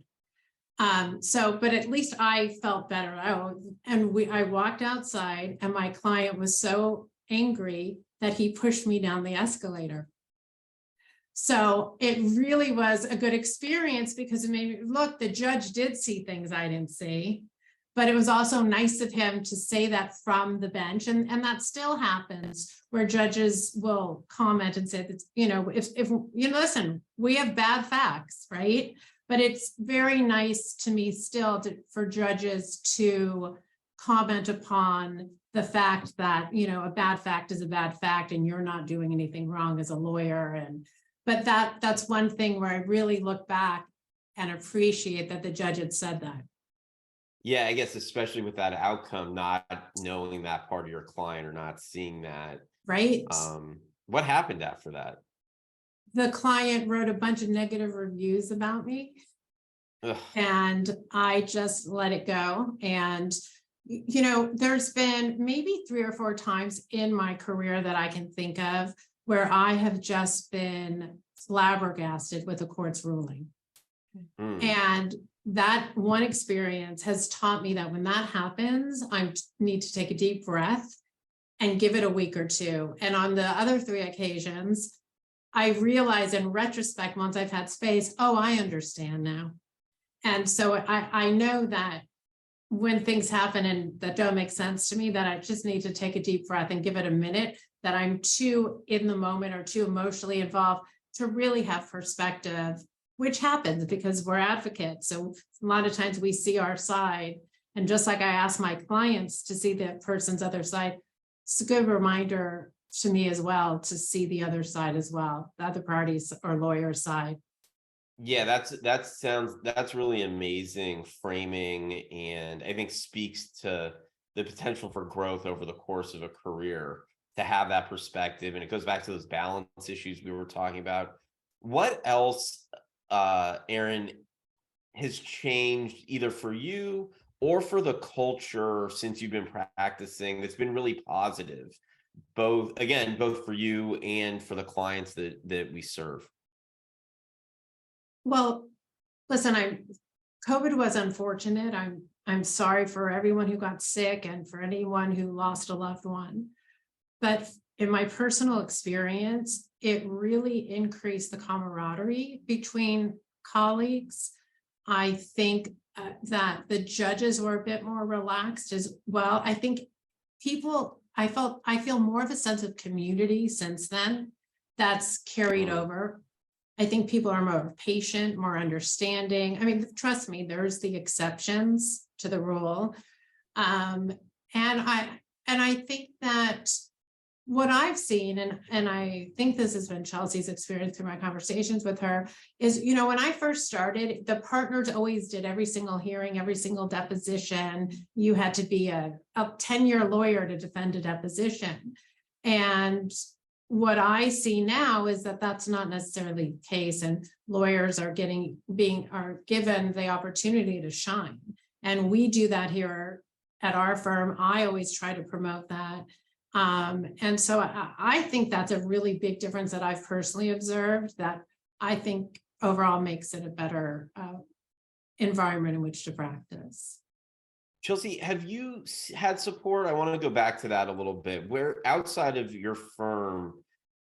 But at least I felt better. I walked outside, and my client was so angry that he pushed me down the escalator. So it really was a good experience, because it made me look, the judge did see things I didn't see, but it was also nice of him to say that from the bench. And that still happens, where judges will comment and say that, if listen, we have bad facts, right? But it's very nice to me still for judges to comment upon the fact that, a bad fact is a bad fact, and you're not doing anything wrong as a lawyer. But that's one thing where I really look back and appreciate that the judge had said that. Yeah, I guess especially with that outcome, not knowing that part of your client or not seeing that. Right. What happened after that? The client wrote a bunch of negative reviews about me. Ugh. And I just let it go. And, there's been maybe 3 or 4 times in my career that I can think of where I have just been flabbergasted with a court's ruling. And that one experience has taught me that when that happens, I need to take a deep breath and give it a week or 2. And on the other 3 occasions, I realized in retrospect, once I've had space, I understand now. And so I know that when things happen and that don't make sense to me, that I just need to take a deep breath and give it a minute, that I'm too in the moment or too emotionally involved to really have perspective, which happens because we're advocates. So a lot of times we see our side. And just like I ask my clients to see the person's other side, it's a good reminder to me as well to see the other side as well, the other parties or lawyer side. Yeah, that's really amazing framing, and I think speaks to the potential for growth over the course of a career to have that perspective. And it goes back to those balance issues we were talking about. What else, Erin, has changed either for you or for the culture since you've been practicing that's been really positive, both for you and for the clients that we serve? Well, listen, COVID was unfortunate. I'm sorry for everyone who got sick and for anyone who lost a loved one. But in my personal experience, it really increased the camaraderie between colleagues. I think that the judges were a bit more relaxed as well. I think I feel more of a sense of community since then that's carried over. I think people are more patient, more understanding. I mean, trust me, there's the exceptions to the rule. And I think that what I've seen, and I think this has been Chelsea's experience through my conversations with her, is, when I first started, the partners always did every single hearing, every single deposition. You had to be a 10-year lawyer to defend a deposition. And what I see now is that that's not necessarily the case, and lawyers are given the opportunity to shine. And we do that here at our firm. I always try to promote that. And so I think that's a really big difference that I've personally observed, that I think overall makes it a better environment in which to practice. Chelsea, have you had support? I want to go back to that a little bit. Where outside of your firm,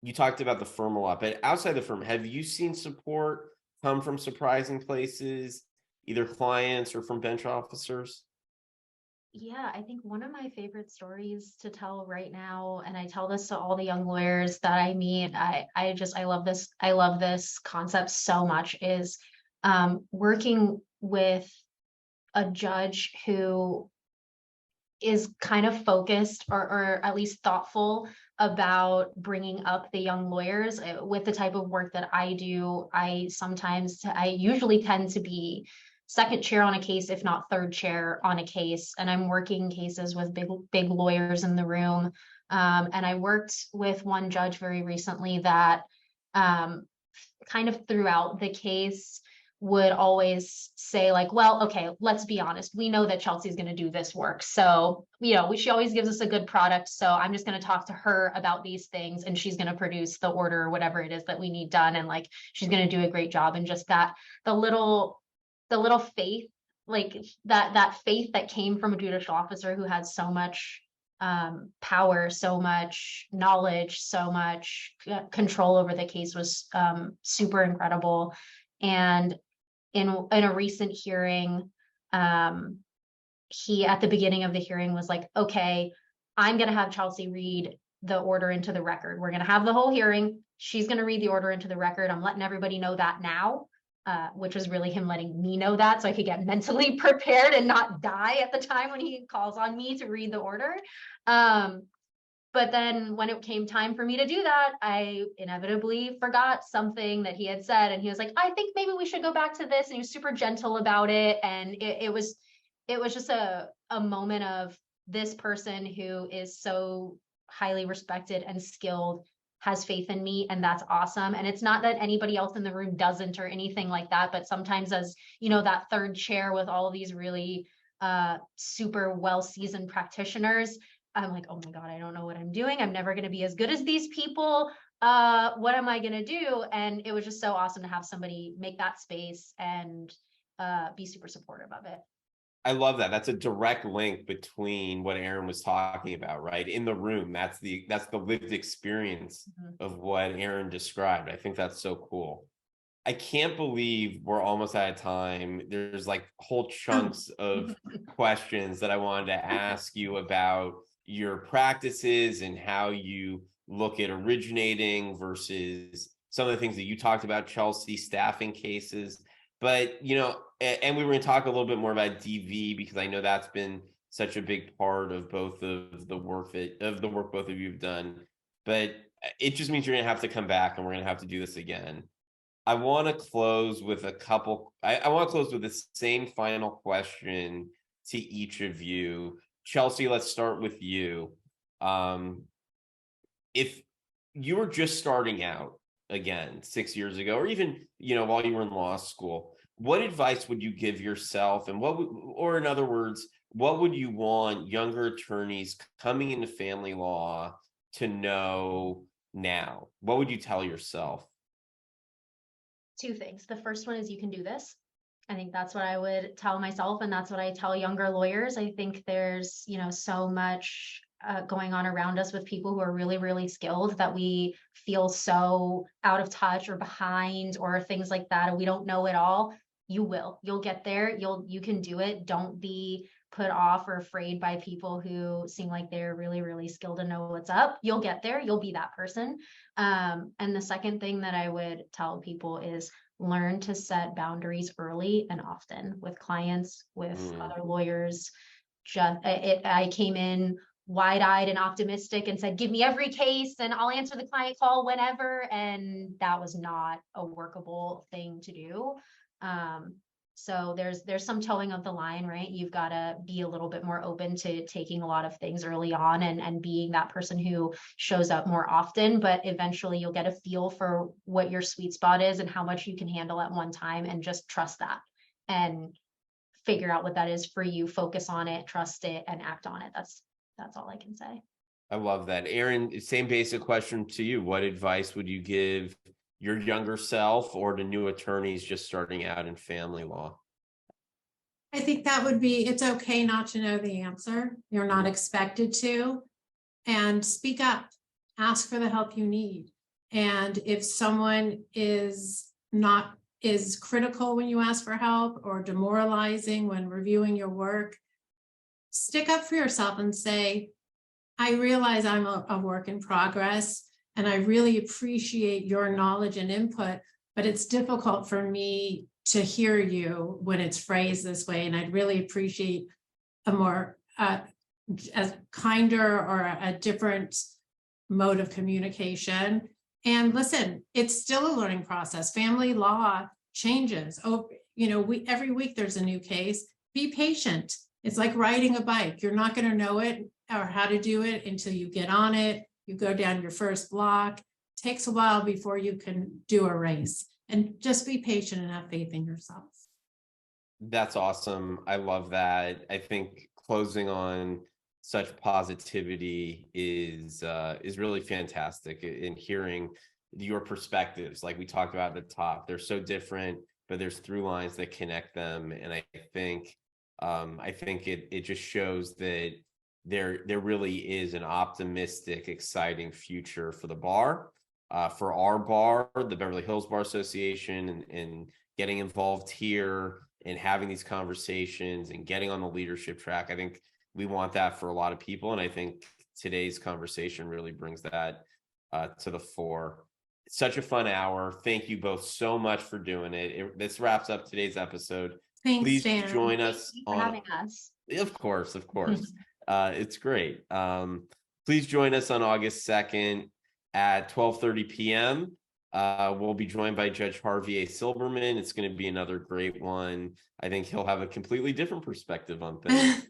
you talked about the firm a lot, but outside the firm, have you seen support come from surprising places, either clients or from bench officers? Yeah, I think one of my favorite stories to tell right now, and I tell this to all the young lawyers that I meet, I love this. I love this concept so much, is working with a judge who is kind of focused or at least thoughtful about bringing up the young lawyers. With the type of work that I do, I usually tend to be second chair on a case, if not third chair on a case. And I'm working cases with big lawyers in the room. And I worked with one judge very recently that kind of throughout the case would always say, like, well, okay, let's be honest. We know that Chelsea's going to do this work. So, she always gives us a good product. So I'm just going to talk to her about these things, and she's going to produce the order or whatever it is that we need done. And like, she's going to do a great job. And just that, the little faith, like that faith that came from a judicial officer who had so much power, so much knowledge, so much control over the case was super incredible. And in a recent hearing, he at the beginning of the hearing was like, okay, I'm going to have Chelsea read the order into the record. We're going to have the whole hearing. She's going to read the order into the record. I'm letting everybody know that now. Which was really him letting me know that so I could get mentally prepared and not die at the time when he calls on me to read the order. But then when it came time for me to do that, I inevitably forgot something that he had said. And he was like, I think maybe we should go back to this. And he was super gentle about it. And it was just a moment of this person who is so highly respected and skilled has faith in me, and that's awesome. And it's not that anybody else in the room doesn't or anything like that, but sometimes as that third chair with all of these really super well-seasoned practitioners, I'm like, oh my God, I don't know what I'm doing. I'm never going to be as good as these people. What am I going to do? And it was just so awesome to have somebody make that space and be super supportive of it. I love that. That's a direct link between what Erin was talking about, right? In the room, that's the lived experience of what Erin described. I think that's so cool. I can't believe we're almost out of time. There's like whole chunks of questions that I wanted to ask you about your practices and how you look at originating versus some of the things that you talked about, Chelsea, staffing cases. But, and we were going to talk a little bit more about DV, because I know that's been such a big part of both of the work both of you have done. But it just means you're going to have to come back and we're going to have to do this again. I want to close with I want to close with the same final question to each of you. Chelsea, let's start with you. If you were just starting out again 6 years ago, or even, while you were in law school, what advice would you give yourself? And or in other words, what would you want younger attorneys coming into family law to know now? What would you tell yourself? Two things. The first one is you can do this. I think that's what I would tell myself. And that's what I tell younger lawyers. I think there's, so much going on around us with people who are really, really skilled that we feel so out of touch or behind or things like that. And we don't know it all. You'll get there. You can do it. Don't be put off or afraid by people who seem like they're really, really skilled and know what's up. You'll get there. You'll be that person. And the second thing that I would tell people is learn to set boundaries early and often with clients, with other lawyers. I came in wide-eyed and optimistic and said, give me every case and I'll answer the client call whenever. And that was not a workable thing to do. So there's some towing of the line, right? You've got to be a little bit more open to taking a lot of things early on and being that person who shows up more often, but eventually you'll get a feel for what your sweet spot is and how much you can handle at one time, and just trust that and figure out what that is for you, focus on it, trust it, and act on it. That's all I can say. I love that. Erin, same basic question to you. What advice would you give your younger self or to new attorneys just starting out in family law? I think that would be, it's okay not to know the answer. You're not expected to. And speak up, ask for the help you need. And if someone is critical when you ask for help or demoralizing when reviewing your work, stick up for yourself and say, I realize I'm a work in progress and I really appreciate your knowledge and input, but it's difficult for me to hear you when it's phrased this way. And I'd really appreciate a more a kinder or a different mode of communication. And listen, it's still a learning process. Family law changes. Oh, every week there's a new case. Be patient. It's like riding a bike. You're not going to know it or how to do it until you get on it. You go down your first block. It takes a while before you can do a race. And just be patient and have faith in yourself. That's awesome. I love that. I think closing on such positivity is really fantastic. In hearing your perspectives, like we talked about at the top, they're so different, but there's through lines that connect them. And I think it just shows that there really is an optimistic, exciting future for the bar, for our bar, the Beverly Hills Bar Association, and getting involved here and having these conversations and getting on the leadership track. I think we want that for a lot of people. And I think today's conversation really brings that to the fore. It's such a fun hour. Thank you both so much for doing it. This wraps up today's episode. Thanks, Please Dan. join us Thank you for having us. Of course. It's great. Please join us on August 2nd at 12:30 p.m. We'll be joined by Judge Harvey A. Silberman. It's going to be another great one. I think he'll have a completely different perspective on things.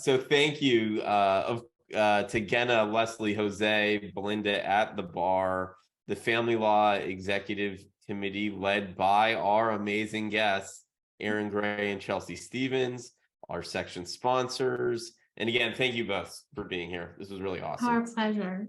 So thank you to Genna, Leslie, Jose, Belinda at the bar, the Family Law Executive Committee led by our amazing guests, Erin Grey and Chelsea Stevens, our section sponsors. And again, thank you both for being here. This was really awesome. Our pleasure.